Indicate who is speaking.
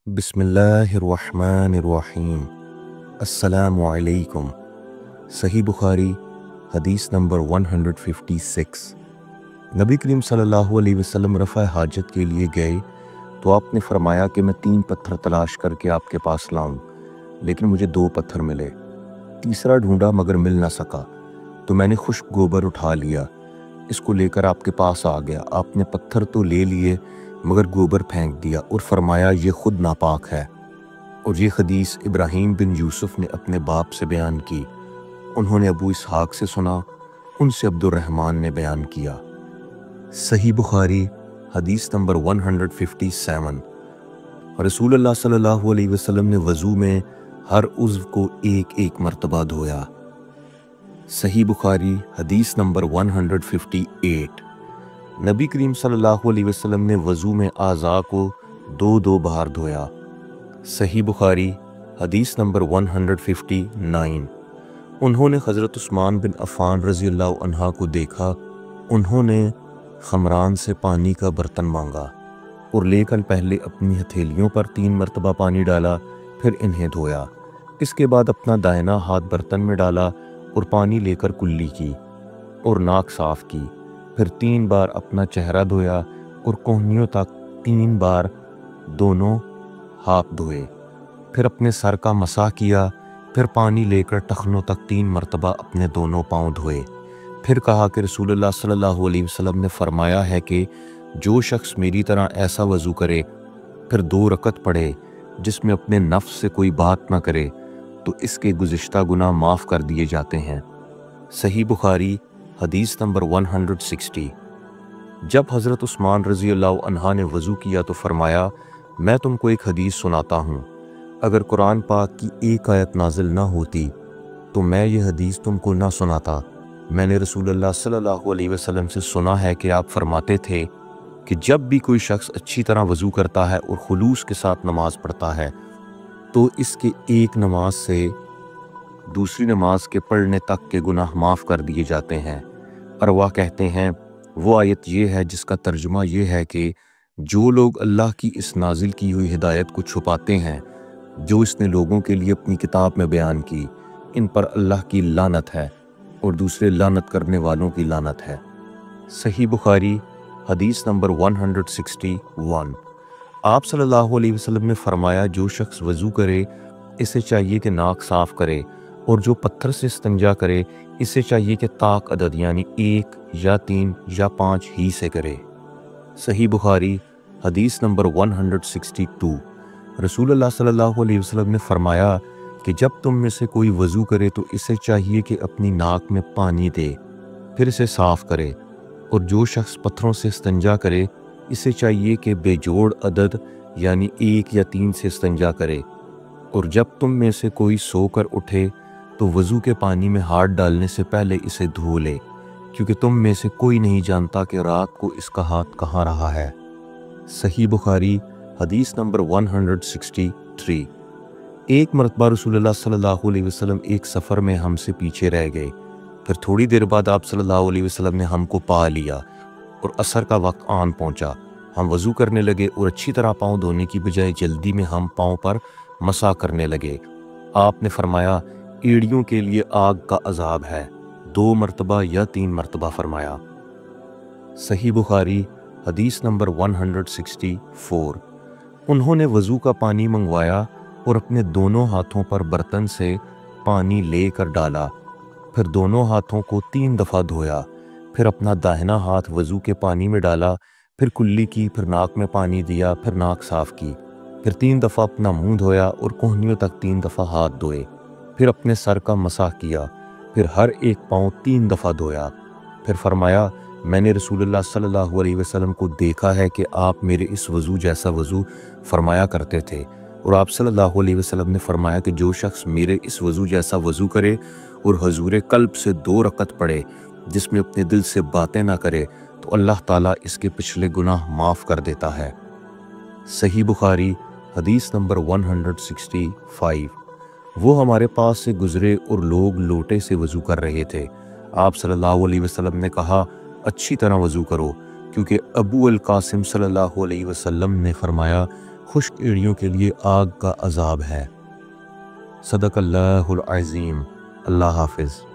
Speaker 1: बिस्मिल्लाहिर्रहमानिर्रहीम। अस्सलामु अलैकुम। सही बुखारी हदीस नंबर 156। नबी करीम सल्लल्लाहु अलैहि वसल्लम रफ़ा हाजत के लिए गए तो आपने फरमाया कि मैं 3 पत्थर तलाश करके आपके पास लाऊं, लेकिन मुझे 2 पत्थर मिले। तीसरा ढूंढा मगर मिल ना सका, तो मैंने खुश्क गोबर उठा लिया, इसको लेकर आपके पास आ गया। आपने पत्थर तो ले लिए मगर गोबर फेंक दिया और फरमाया ये खुद नापाक है। और ये हदीस इब्राहीम बिन यूसुफ ने अपने बाप से बयान की। उन्होंने अबू इसहाक से सुना, उनसे अब्दुर्रहमान ने बयान किया। सही बुखारी हदीस नंबर 157। रसूलुल्लाह सल्लल्लाहु अलैहि वसल्लम ने वज़ू में हर उज़्व को एक एक मर्तबा धोया। सही बुखारी हदीस नंबर 158। नबी करीम सल्लल्लाहु अलैहि वसल्लम ने वज़ू में आज़ा को 2-2 बार धोया। सही बुखारी हदीस नंबर 159। उन्होंने हज़रत उस्मान बिन अफ़ान रज़ी अल्लाह अन्हा को देखा। उन्होंने खमरान से पानी का बर्तन मांगा और लेकर पहले अपनी हथेलियों पर 3 मरतबा पानी डाला, फिर इन्हें धोया। इसके बाद अपना दाहिना हाथ बर्तन में डाला और पानी लेकर कुल्ली की और नाक साफ की। फिर 3 बार अपना चेहरा धोया और कोहनियों तक 3 बार दोनों हाथ धोए। फिर अपने सर का मसा किया। फिर पानी लेकर टखनों तक 3 मरतबा अपने दोनों पाँव धोए। फिर कहा कि रसूलुल्लाह सल्लल्लाहु अलैहि वसल्लम ने फरमाया है कि जो शख्स मेरी तरह ऐसा वज़ू करे, फिर 2 रकत पढ़े जिसमें अपने नफ्स से कोई बात ना करे, तो इसके गुज़िश्ता गुनाह माफ़ कर दिए जाते हैं। सही बुखारी हदीस नंबर 160। जब हज़रत उस्मान रज़ी अल्लाह अन्हा ने वज़ू किया तो फरमाया, मैं तुमको एक हदीस सुनाता हूँ। अगर कुरान पाक की एक आयत नाजिल ना होती तो मैं ये हदीस तुमको ना सुनाता। मैंने रसूलुल्लाह सल्लल्लाहु अलैहि वसल्लम से सुना है कि आप फरमाते थे कि जब भी कोई शख्स अच्छी तरह वज़ू करता है और खुलूस के साथ नमाज पढ़ता है, तो इसके एक नमाज से दूसरी नमाज के पढ़ने तक के गुनाह माफ़ कर दिए जाते हैं। अरवा कहते हैं वो आयत ये है जिसका तर्जुमा ये है कि जो लोग अल्लाह की इस नाजिल की हुई हिदायत को छुपाते हैं, जो इसने लोगों के लिए अपनी किताब में बयान की, इन पर अल्लाह की लानत है और दूसरे लानत करने वालों की लानत है। सही बुखारी हदीस नंबर 161। आप सल्लल्लाहु अलैहि वसल्लम ने फरमाया, जो शख्स वज़ू करे इसे चाहिए कि नाक साफ़ करे, और जो पत्थर से इस्तंजा करे इसे चाहिए कि ताक अदद यानी 1 या 3 या 5 ही से करे। सही बुखारी हदीस नंबर 162। रसूलुल्लाह सल्लल्लाहु अलैहि वसल्लम ने फरमाया कि जब तुम में से कोई वज़ू करे तो इसे चाहिए कि अपनी नाक में पानी दे, फिर इसे साफ़ करे, और जो शख्स पत्थरों से इस्तंजा करे इसे चाहिए कि बेजोड़ अदद यानी 1 या 3 से इस्तंजा करे। और जब तुम में से कोई सोकर उठे तो वज़ू के पानी में हाथ डालने से पहले इसे धो ले, क्योंकि तुम में से कोई नहीं जानता कि रात को इसका हाथ कहाँ रहा है। सही बुखारी हदीस नंबर 163। एक मरतबा रसूलुल्लाह सल्लल्लाहु अलैहि वसल्लम एक सफ़र में हमसे पीछे रह गए। फिर थोड़ी देर बाद आप सल्लल्लाहु अलैहि वसल्लम ने हमको पा लिया और असर का वक्त आन पहुंचा। हम वज़ू करने लगे और अच्छी तरह पाँव धोने की बजाय जल्दी में हम पाँव पर मसा करने लगे। आपने फरमाया, एड़ियों के लिए आग का अजाब है। 2 मरतबा या 3 मरतबा फरमाया। सही बुखारी हदीस नंबर 164। उन्होंने वज़ू का पानी मंगवाया और अपने दोनों हाथों पर बर्तन से पानी लेकर डाला, फिर दोनों हाथों को 3 दफ़ा धोया। फिर अपना दाहिना हाथ वज़ू के पानी में डाला, फिर कुल्ली की, फिर नाक में पानी दिया, फिर नाक साफ़ की। फिर 3 दफ़ा अपना मुंह धोया और कोहनियों तक 3 दफ़ा हाथ धोए। फिर अपने सर का मसाह किया। फिर हर एक पाँव 3 दफ़ा धोया। फिर फरमाया, मैंने रसूलुल्लाह सल्लल्लाहु अलैहि वसल्लम को देखा है कि आप मेरे इस वज़ू जैसा वज़ू फरमाया करते थे। और आप सल्लल्लाहु अलैहि वसल्लम ने फरमाया कि जो शख्स मेरे इस वज़ू जैसा वज़ू करे और हुज़ूर क़ल्ब से 2 रकत पढ़े जिसमें अपने दिल से बातें ना करे, तो अल्लाह ताला इसके पिछले गुनाह माफ़ कर देता है। सही बुखारी हदीस नंबर 165। वो हमारे पास से गुज़रे और लोग लोटे से वज़ू कर रहे थे। आप सल्लल्लाहु अलैहि वसल्लम ने कहा, अच्छी तरह वज़ू करो, क्योंकि अबू अल कासिम सल्लल्लाहु अलैहि वसल्लम ने फरमाया, خشک ایڑیوں کے لیے آگ کا عذاب ہے۔ صدق اللہ العظیم۔ اللہ حافظ۔